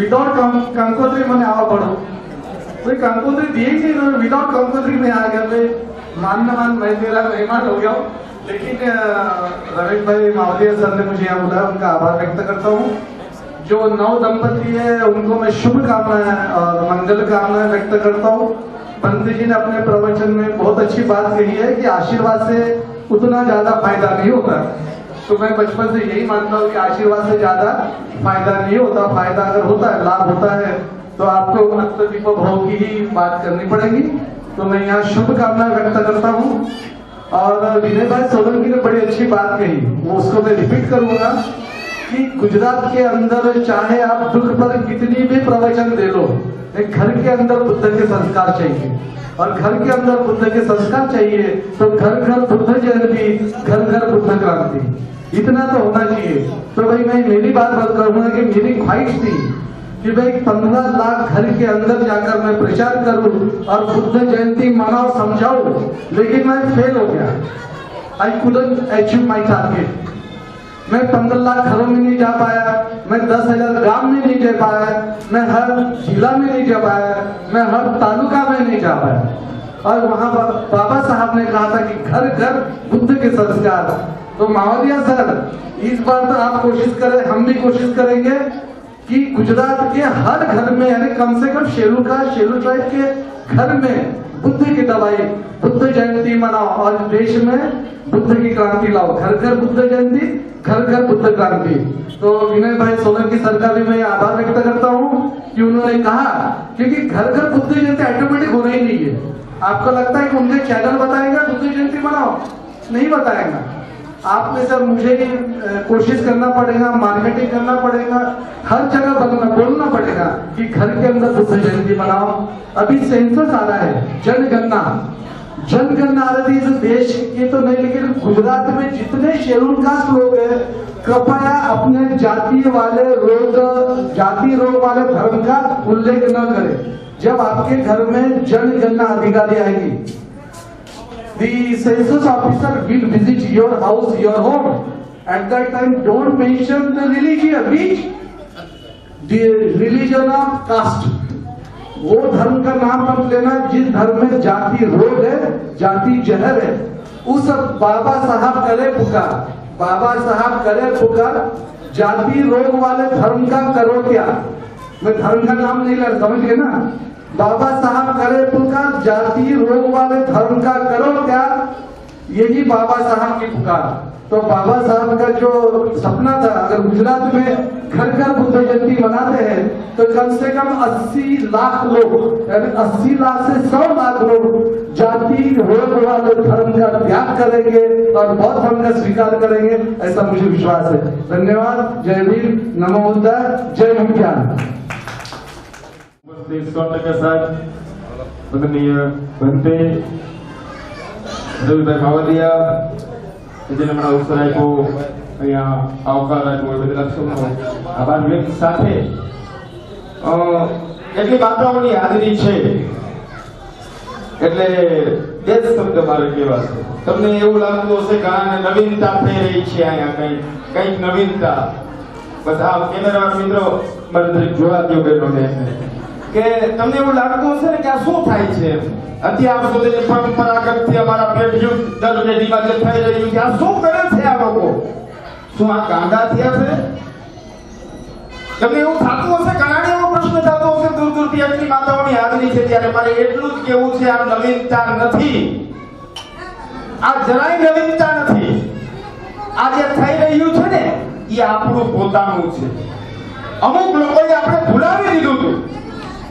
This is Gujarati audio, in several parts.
विदाउट कंकोत्री मैंने आवा पड़ो कोई कंकोत्री दिए ही नहीं, विदाउट कंकोत्री में आ गया। मैं मान मैं तेरा मेहमान हो गया हूँ। लेकिन रमेश भाई मावलिया सर ने मुझे यहाँ बुलाया, उनका आभार व्यक्त करता हूँ। जो नव दंपति है उनको मैं शुभकामनाएं और मंगल कामनाएं व्यक्त करता हूँ। पंडित जी ने अपने प्रवचन में बहुत अच्छी बात कही है कि आशीर्वाद से उतना ज्यादा फायदा नहीं होता। तो मैं बचपन से यही मानता हूँ कि आशीर्वाद से ज्यादा फायदा नहीं होता। फायदा अगर होता है, लाभ होता है, तो आपको अत्यधिक भाव की ही बात करनी पड़ेगी। तो मैं यहाँ शुभकामनाएं व्यक्त करता हूँ। और विनय भाई सोलंकी ने बड़ी अच्छी बात कही, वो उसको मैं रिपीट करूंगा कि गुजरात के अंदर चाहे आप दुख पर कितनी भी प्रवचन दे लो, एक घर के अंदर बुद्ध के संस्कार चाहिए। और घर के अंदर बुद्ध के संस्कार चाहिए तो घर घर बुद्ध जयंती, घर घर बुद्ध क्रांति, इतना तो होना चाहिए। तो भाई मैं मेरी बात करूंगा कि मेरी ख्वाहिश थी कि भाई 15 लाख घर के अंदर जाकर मैं प्रचार करूं और बुद्ध जयंती मनाओ, समझाऊं, लेकिन मैं फेल हो गया। I couldn't achieve my target. मैं 15 लाख घरों में नहीं जा पाया, मैं 10,000 गांव में नहीं जा पाया, मैं हर जिला में नहीं जा पाया, मैं हर तालुका में नहीं जा पाया। और वहां बाबा साहब ने कहा था कि घर घर बुद्ध के संस्कार। तो मावलिया सर, इस बार तो आप कोशिश करें, हम भी कोशिश करेंगे कि गुजरात के हर घर में, यानी कम से कम शेलू साहिब के घर में बुद्ध की दवाई, बुद्ध जयंती मनाओ और देश में बुद्ध की क्रांति लाओ। घर घर बुद्ध जयंती, घर घर बुद्ध क्रांति। तो विनय भाई सोलंकी सर का भी मैं आभार व्यक्त करता हूँ कि उन्होंने कहा, क्योंकि घर घर बुद्ध जयंती ऑटोमेटिक होना ही नहीं है। आपको लगता है कि उनके चैनल बताएगा बुद्ध जयंती मनाओ? नहीं बताएगा। आपने सर मुझे कोशिश करना पड़ेगा, मार्केटिंग करना पड़ेगा, हर जगह बोलना पड़ेगा कि घर के अंदर बुद्ध जयंती मनाओ। अभी सेंसस आ रहा है, जनगणना आ रही है। इस देश की तो नहीं, लेकिन गुजरात में जितने शेड्यूल कास्ट लोग हैं, कृपया अपने जाति रोग वाले धर्म का उल्लेख न करें। जब आपके घर में जनगणना अधिकारी आएगी, the census officer will visit your house, your home. At that time, don't mention the religion. Which? The religion of caste. वो धर्म का नाम मत लेना जिस धर्म में जाति रोग है, जाति जहर है। उस बाबा साहब करे पुकार, जाति रोग वाले धर्म का करो क्या? मैं धर्म का नाम नहीं ले, समझ गए ना? बाबा साहब करे पुकार, जाति रोग वाले धर्म का करो क्या? यही बाबा साहब की पुकार। तो बाबा साहब का जो सपना था, अगर गुजरात में घर घर बुद्ध जयंती मनाते हैं तो कम से कम 80 लाख लोग, यानी 80 लाख से 100 लाख लोग जाति रोग वाले धर्म का त्याग करेंगे और बौद्ध धर्म का स्वीकार करेंगे, ऐसा मुझे विश्वास है। धन्यवाद। जय भीम, नमो बुद्धाय, जय विज्ञान। 100% माननीय भंते રવિભાઈ માવલિયા જેને મને અવસર આપ્યો અહીંયા આવકાર આપ્યો એ બદલ સૌનો આભાર વ્યક્ત સાથે એટલી માત્રાઓની હાજરી છે એટલે બે જ શબ્દ મારે કહેવા છે। તમને એવું લાગતું હશે કે આ નવીનતા થઈ રહી છે, અહીંયા કંઈક નવીનતા। બસ આ કેમેરા મિત્રો મને જોવા દો બેનોને કે તમને એવું લાગતું હશે ને કે આ શું થાય છે અત્યાર સુધી પરંપરાગતથી અમારા પેઢીઓ દર પેઢીમાં જે થઈ રહ્યું છે, આ શું કરે છે આ લોકો? શું આ ગાંડા થયા છે? તમને એવું થતું હશે, ઘણા એવો પ્રશ્ન થતો હશે દૂર દૂરથી એટલી માતાઓની હાજરી છે ત્યારે મારે એટલું જ કહેવું છે, આ નવીનતા નથી, આ જરાય નવીનતા નથી। આ જે થઈ રહ્યું છે ને એ આપણું પોતાનું છે। અમુક લોકોએ આપણે ભૂલાવી દીધું હતું,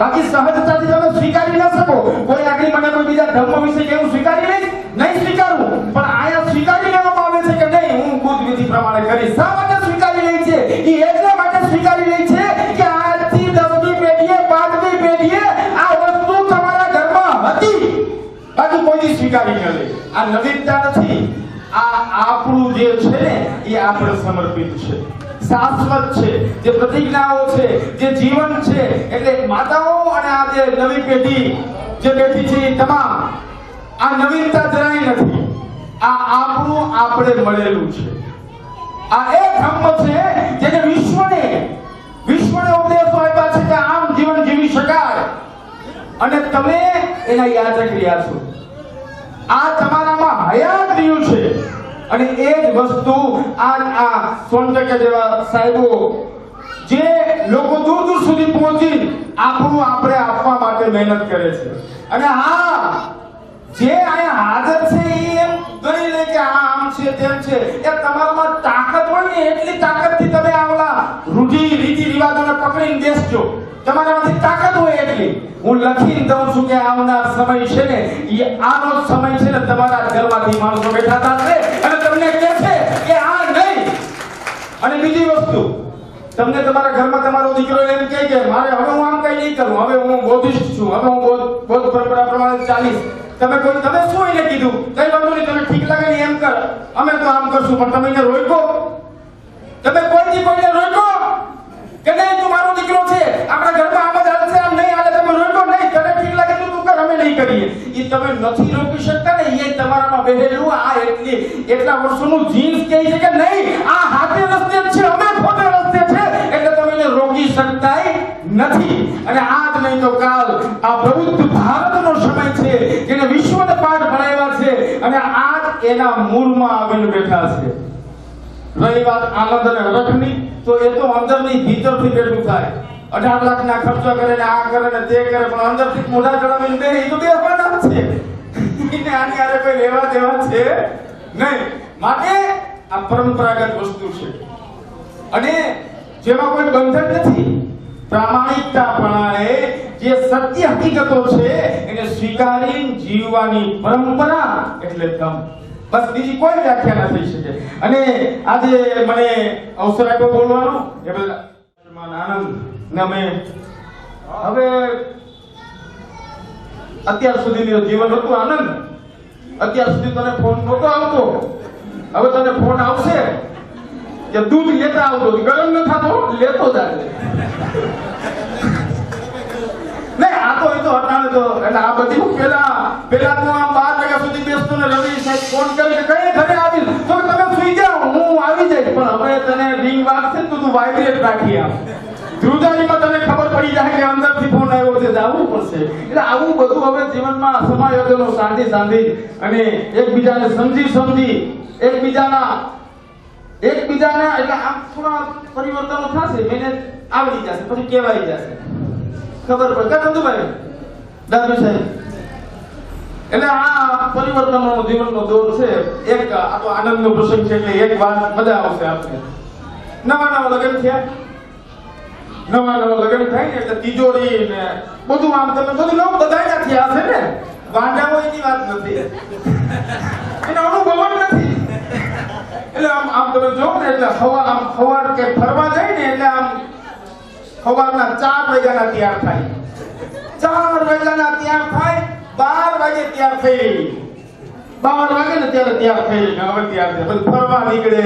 બાકી સહજતાથી તમે સ્વીકારી ન શકો। કોઈ આગળ મને કોઈ બીજા ધર્મ વિશે કેવું સ્વીકારી નહીં સ્વીકારવું, પણ આયા સ્વીકારી લેવામાં આવે છે કે નહીં હું બુદ્ધ વિધિ પ્રમાણે કરીશ। શા માટે સ્વીકારી લે છે? એ એટલા માટે સ્વીકારી લે છે કે આજથી 10મી પેઢીએ 5મી પેઢીએ આ વસ્તુ તમારા ઘરમાં હતી, બાકી કોઈ સ્વીકારી ન લે। આ નવીનતા નથી, આ આપણું જે છે ને એ આપણે સમર્પિત છે, શાશ્વત છે, જે પ્રતિજ્ઞાઓ છે, જે જીવન છે। એટલે માતાઓ અને આ જે નવી પેઢી જે બેઠી છે એ તમામ આ નવીનતા જરાય નથી, આ આપણું આપણે મળેલું છે। આ એ ધર્મ છે જેને વિશ્વને ઉપદેશો આપ્યા છે કે અને તમે એના યાચક રહ્યા છો. આ તમારામાં હયાત રહ્યું છે અને એ જ વસ્તુ આ સોનટકા જેવા સાહેબો જે લોકો દૂર દૂર સુધી પહોંચી આપણું આપણે આપવા માટે મહેનત કરે છે. અને જે અહીંયા હાજર છે એ એમ ગણી લે કે આમ છે તેમ છે. એ તમારામાં તાકાત હોય ને એટલી તાકાતથી તમે આવલા રીતિ રિવાજોને પકડીને બેસજો. તમારામાંથી તાકાત હોય એટલી. હું લખીને દઉં છું કે આવનાર સમય છે ને એ આનો સમય છે ને તમારા ઘરમાંથી માણસો બેઠા થશે અને તમને કહે છે કે આ નહીં. અને બીજી વસ્તુ, તમને તમારા ઘરમાં તમારો દીકરો એમ કહે કે મારે હવે હું આમ કઈ નહીં કરું, હવે હું બૌદ્ધિસ્ટ છું, હવે હું બૌદ્ધ પરંપરા પ્રમાણે ચાલીશ. તમે શું એને કીધું? કઈ વાંધો નહીં, તને ઠીક લાગે ને એમ કર, અમે તો આમ કરશું. પણ તમે એને રોક્યો? તમે કોઈને રોક્યો કે નહીં તું મારો દીકરો છે, આપણા ઘરમાં આમ જ હાલશે, આમ નહીં હાલે? તમે રોક્યો નહીં? તને ઠીક લાગે તો તું કર, અમે નહીં કરીએ. એ તમે નથી રોકી શકતા ને, એ તમારામાં બેહેલું એટલા વર્ષોનું જીન્સ કહે છે કે નહીં આ હાથે રસ્તે જ છે, અમે ખોટે રસ્તે છે, એટલે તમે એને રોકી શકતા નથી. અને આજ નહીં તો કાલ આ પ્રબુદ્ધ ભારતનો સમય છે જેને વિશ્વને પાઠ ભણાવ્યા છે અને આજ એના મૂળમાં આવીને બેઠા છે. રહી વાત આનંદ અને હરખની, તો એ તો અંદરની ભીતરથી બેઠું થાય. 18 લાખના ખર્ચો કરે ને આ કરે ને તે કરે, પણ અંદરથી મોઢા ચડાવીને બે એ તો બેહવાના છે. એને આની આરે કોઈ લેવા દેવા છે નહીં. માટે આ પરંપરાગત વસ્તુ છે અને જેમાં કોઈ બંધન નથી. પ્રામાણિકતાપણાએ જે સત્ય હકીકતો છે એને સ્વીકારીને જીવવાની પરંપરા એટલે ધમ. બસ બીજી કોઈ વ્યાખ્યા ન થઈ શકે. અને આજે મને અવસર આપ્યો બોલવાનો એ બદલ આનંદ ને અમે હવે અત્યાર સુધીનું જીવન હતું આનંદ. અત્યાર સુધી તને ફોન નહોતો આવતો, હવે તને ફોન આવશે કે દૂધ લેતા આવતો, ગરમ ન થતો લેતો જ આવે. નહીં આ તો એ તો હટાણે તો એટલે આ બધી પેલા તો આમ 12 વાગ્યા સુધી બેસતો ને રવિ સાહેબ ફોન કરે કે કઈ ઘરે આવીશ તો તમે સુઈ જાઓ હું આવી જઈશ. પણ હવે તને રિંગ વાગશે તો તું વાઇબ્રેટ રાખી આમ ધ્રુજારીમાં તને ખબર પડી જાય કે અંદરથી ફોન આવ્યો છે, જવું પડશે. એટલે આવું બધું હવે જીવનમાં સમાયોજનો સાંધી અને એકબીજાને સમજી એકબીજાના એટલે આમ થોડા પરિવર્તનો થશે, મેને આવડી જશે, પછી કહેવાય જશે, ખબર પડે કે ભાઈ દાદુ સાહેબ. એટલે આ પરિવર્તનનો જીવનનો દોર છે. એક આ તો આનંદનો પ્રસંગ છે એટલે એક વાત મજા આવશે આપણે. નવા લગ્ન થયા, નવા લગ્ન થાય ને એટલે તિજોરી ને બધું આમ તમે બધું નવું બધાય થયા હશે ને. વાંઢાઓ એની વાત નથી, એનો અનુભવ જ નથી. એટલે આમ તમે જો ને એટલે સવાર કે ફરવા જાય ને એટલે આમ સવારના 4 વાગ્યાના તૈયાર થાય, 4 વાગ્યાના તૈયાર થાય, 12 વાગે તૈયાર થઈ, 12 વાગે ને ત્યારે તૈયાર થઈ ને હવે તૈયાર થાય, પછી ફરવા નીકળે.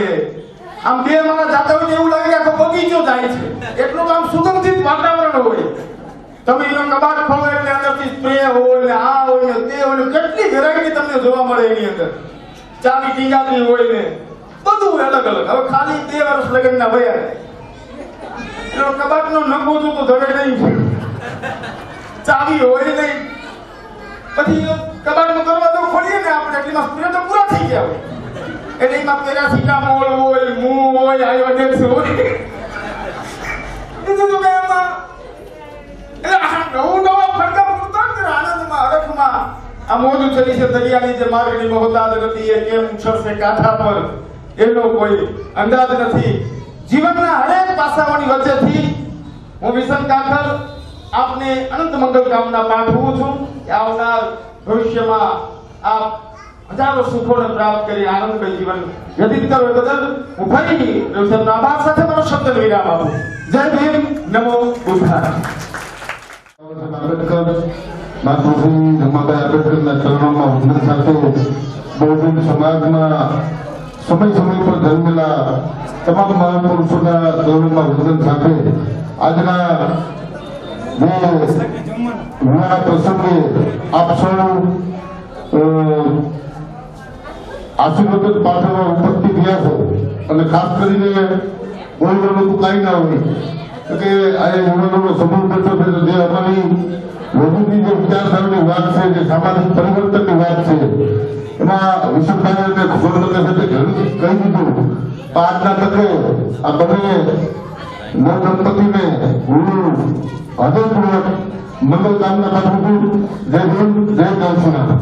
આમ બે માણસ જાતા હોય એવું લાગે આખો બગીચો જાય છે, એટલું આમ સુગંધિત વાતાવરણ હોય. તમે એનો કબાટ ખોલો એટલે અંદરથી સ્પ્રે હોય ને આ હોય ને તે હોય ને કેટલી વેરાયટી તમને જોવા મળે એની અંદર. ચાવી ટીંગાતી હોય ને બધું અલગ અલગ. હવે ખાલી 2 વર્ષ લગ્નના વયા એનો કબાટનો નંગો તો ધડે નહીં, ચાવી હોય નહીં. પછી કબાટનો દરવાજો ખોલીએ ને આપણે એટલીમાં સ્પ્રે તો પૂરા થઈ ગયા હોય, એટલે એમાં પેરાસિટામોલ હોય, મૂ હોય, આયોડેક્સ હોય, બીજું તો કઈ એમાં એટલે નવા ફરકા પૂરતા જ આનંદમાં હરખમાં આ મોજ ચડી છે. દરિયાની જે માર્ગની મોહતાજ નથી એ કેમ ઉછળશે કાંઠા પર એનો કોઈ અંદાજ નથી. જીવનના હરેક પાસાઓની વચ્ચેથી હું વિશન કાંઠર આપને અનંત મંગલ કામના પાઠવું છું કે આવનાર ભવિષ્યમાં આપ હજારો સુખોને પ્રાપ્ત કરી આનંદમય જીવન વ્યતીત કરો. એ બદલ હું ફરી રવિશંકરનો આભાર સાથે મારો શબ્દ વિરામ આપું. જય ભીમ, નમો બુદ્ધાય. આંબેડકર માતૃશ્રી રમાબાઈ આંબેડકરના ચરણોમાં વંદન સાથે બહુજન સમાજમાં સમય પર જન્મેલા તમામ મહાપુરુષોના ચરણોમાં વંદન સાથે આજના પ્રસંગે આપ સૌ આશીર્વાદ પાઠવવા ઉપસ્થિત રહ્યા છો. અને ખાસ કરીને બોલવાનું તો કાંઈ ના હોય કે આ યુવાનોનો સમૂહ બેઠો છે જે અમારી મોદીની જે વિચારધારાની વાત છે, જે સામાજિક પરિવર્તનની વાત છે, એમાં વિશ્વભાઈને ખબર નથી સાથે ઘણી કહી દીધું. આજના તકે આ બંને નવદંપતિને હું હૃદયપૂર્વક મંગલ કામના પાઠવું છું. જય હિન્દ, જય ગૌ સેના.